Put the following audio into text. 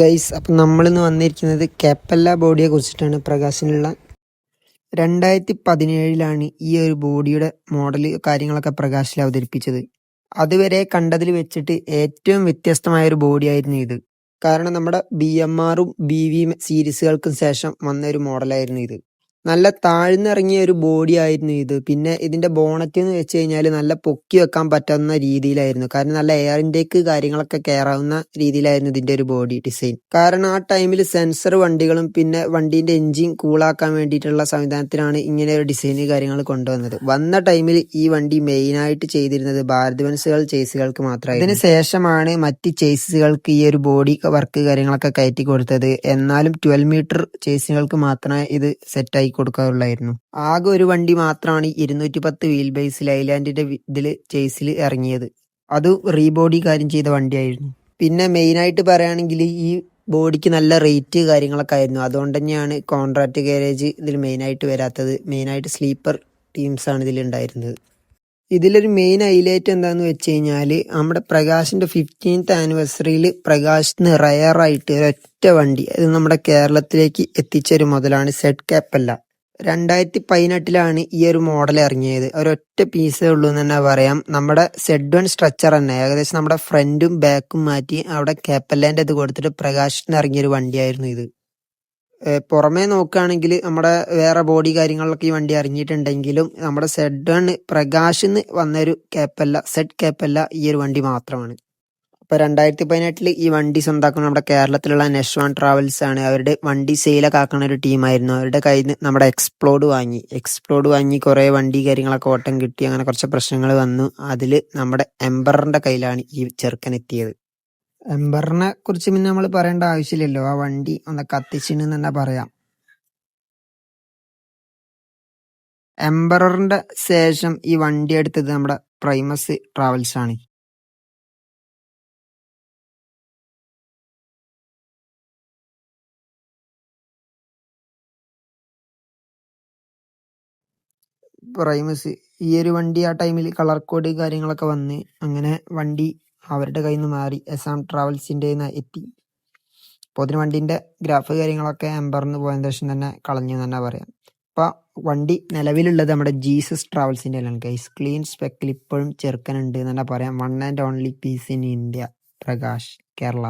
Guys, അപ്പം നമ്മളിന്ന് വന്നിരിക്കുന്നത് കാപ്പല്ല ബോഡിയെ കുറിച്ചിട്ടാണ്. പ്രകാശിനുള്ള 2017 ഈ ഒരു ബോഡിയുടെ മോഡൽ കാര്യങ്ങളൊക്കെ പ്രകാശിൽ അവതരിപ്പിച്ചത്. അതുവരെ കണ്ടതിൽ വെച്ചിട്ട് ഏറ്റവും വ്യത്യസ്തമായ ഒരു ബോഡി ആയിരുന്നു ഇത്. കാരണം നമ്മുടെ BMR-ഉം BV സീരീസുകൾക്കും ശേഷം വന്ന ഒരു മോഡലായിരുന്നു ഇത്. നല്ല താഴ്ന്നിറങ്ങിയ ഒരു ബോഡി ആയിരുന്നു ഇത്. പിന്നെ ഇതിന്റെ ബോണറ്റ് എന്ന് വെച്ച് കഴിഞ്ഞാൽ നല്ല പൊക്കി വെക്കാൻ പറ്റുന്ന രീതിയിലായിരുന്നു. കാരണം നല്ല എയർ ഇൻടേക്ക് കാര്യങ്ങളൊക്കെ കയറാവുന്ന രീതിയിലായിരുന്നു ഇതിന്റെ ഒരു ബോഡി ഡിസൈൻ. കാരണം ആ ടൈമിൽ സെൻസർ വണ്ടികളും പിന്നെ വണ്ടീന്റെ എഞ്ചിൻ കൂളാക്കാൻ വേണ്ടിയിട്ടുള്ള സംവിധാനത്തിനാണ് ഇങ്ങനെ ഒരു ഡിസൈൻ കാര്യങ്ങൾ കൊണ്ടുവന്നത്. വന്ന ടൈമിൽ ഈ വണ്ടി മെയിനായിട്ട് ചെയ്തിരുന്നത് ഭാരത് ബെൻസുകൾ ചേസുകൾക്ക് മാത്രമായിരുന്നു. ഇതിന് ശേഷമാണ് മറ്റ് ചേസുകൾക്ക് ഈ ഒരു ബോഡി വർക്ക് കാര്യങ്ങളൊക്കെ കയറ്റി കൊടുത്തത്. എന്നാലും 12 മീറ്റർ ചേസുകൾക്ക് മാത്രമേ ഇത് സെറ്റായി കൊടുക്കാറുള്ളായിരുന്നു. ആകെ ഒരു വണ്ടി മാത്രമാണ് 210 വീൽ ബേസ് ലൈലാൻഡിന്റെ ഇതില് ചേസിൽ ഇറങ്ങിയത്. അത് റീബോഡി കാര്യം ചെയ്ത വണ്ടിയായിരുന്നു. പിന്നെ മെയിനായിട്ട് പറയുകയാണെങ്കിൽ ഈ ബോഡിക്ക് നല്ല റേറ്റ് കാര്യങ്ങളൊക്കെ ആയിരുന്നു. അതുകൊണ്ട് തന്നെയാണ് കോൺട്രാക്ട് ഗാരേജ് ഇതിൽ മെയിനായിട്ട് വരാത്തത്. മെയിനായിട്ട് സ്ലീപ്പർ ടീംസാണ് ഇതിലുണ്ടായിരുന്നത്. ഇതിലൊരു മെയിൻ ഹൈലൈറ്റ് എന്താന്ന് വെച്ച് കഴിഞ്ഞാൽ നമ്മുടെ പ്രകാശിന്റെ 15th ആനിവേഴ്സറിയിൽ പ്രകാശിന് റയറായിട്ട് ഒരൊറ്റ വണ്ടി അത് നമ്മുടെ കേരളത്തിലേക്ക് എത്തിച്ചൊരു മുതലാണ് സെഡ് കാപ്പല്ല. 2018 ഈ ഒരു മോഡൽ ഇറങ്ങിയത്. ഒരൊറ്റ പീസേ ഉള്ളൂ എന്ന് തന്നെ പറയാം. നമ്മുടെ Z1 സ്ട്രക്ചർ തന്നെ ഏകദേശം നമ്മുടെ ഫ്രണ്ടും ബാക്കും മാറ്റി അവിടെ കാപ്പല്ലേന്റെ ഇത് കൊടുത്തിട്ട് പ്രകാശിന് ഇറങ്ങിയൊരു വണ്ടിയായിരുന്നു ഇത്. പുറമേ നോക്കുകയാണെങ്കിൽ നമ്മുടെ വേറെ ബോഡി കാര്യങ്ങളിലൊക്കെ ഈ വണ്ടി ഇറങ്ങിയിട്ടുണ്ടെങ്കിലും നമ്മുടെ Z1 പ്രകാശിന്ന് വന്നൊരു കാപ്പല്ല, സെഡ് കാപ്പല്ല ഈ ഒരു വണ്ടി മാത്രമാണ്. അപ്പൊ 2018 ഈ വണ്ടി സ്വന്താക്കുന്ന നമ്മുടെ കേരളത്തിലുള്ള നെഷ്വാൻ ട്രാവൽസ് ആണ്. അവരുടെ വണ്ടി സെയിലൊക്കെ ആക്കുന്ന ഒരു ടീമായിരുന്നു. അവരുടെ കയ്യിൽ നിന്ന് നമ്മുടെ എക്സ്പ്ലോഡ് വാങ്ങി കുറെ വണ്ടി കാര്യങ്ങളൊക്കെ ഓട്ടം കിട്ടി. അങ്ങനെ കുറച്ച് പ്രശ്നങ്ങൾ വന്നു. അതിൽ നമ്മുടെ എംബറിന്റെ കയ്യിലാണ് ഈ ചെറുക്കൻ എത്തിയത്. എംബറിനെ കുറിച്ച് പിന്നെ നമ്മൾ പറയേണ്ട ആവശ്യമില്ലല്ലോ. ആ വണ്ടി ഒന്ന് കത്തിച്ചിന് തന്നെ പറയാം. എംബറിന്റെ ശേഷം ഈ വണ്ടി എടുത്തത് നമ്മുടെ പ്രൈമസ് ട്രാവൽസ് ആണ്. പ്രൈമസ് ഈ ഒരു വണ്ടി ആ ടൈമിൽ കളർ കോഡ് കാര്യങ്ങളൊക്കെ വന്ന് അങ്ങനെ വണ്ടി അവരുടെ കയ്യിൽ നിന്ന് മാറി എസാം ട്രാവൽസിന്റെ എത്തി. അപ്പോൾ അതിന് വണ്ടിന്റെ ഗ്രാഫ് കാര്യങ്ങളൊക്കെ എംബറിന്ന് പോയതിന് ശേഷം തന്നെ കളഞ്ഞു തന്നെ പറയാം. അപ്പൊ വണ്ടി നിലവിലുള്ളത് നമ്മുടെ ജീസസ് ട്രാവൽസിന്റെ ഗൈസ്. ക്ലീൻ സ്പെക്കിൽ ഇപ്പോഴും ചെറുക്കനുണ്ട് എന്ന് തന്നെ പറയാം. 1 and only piece in India, Prakash, Kerala.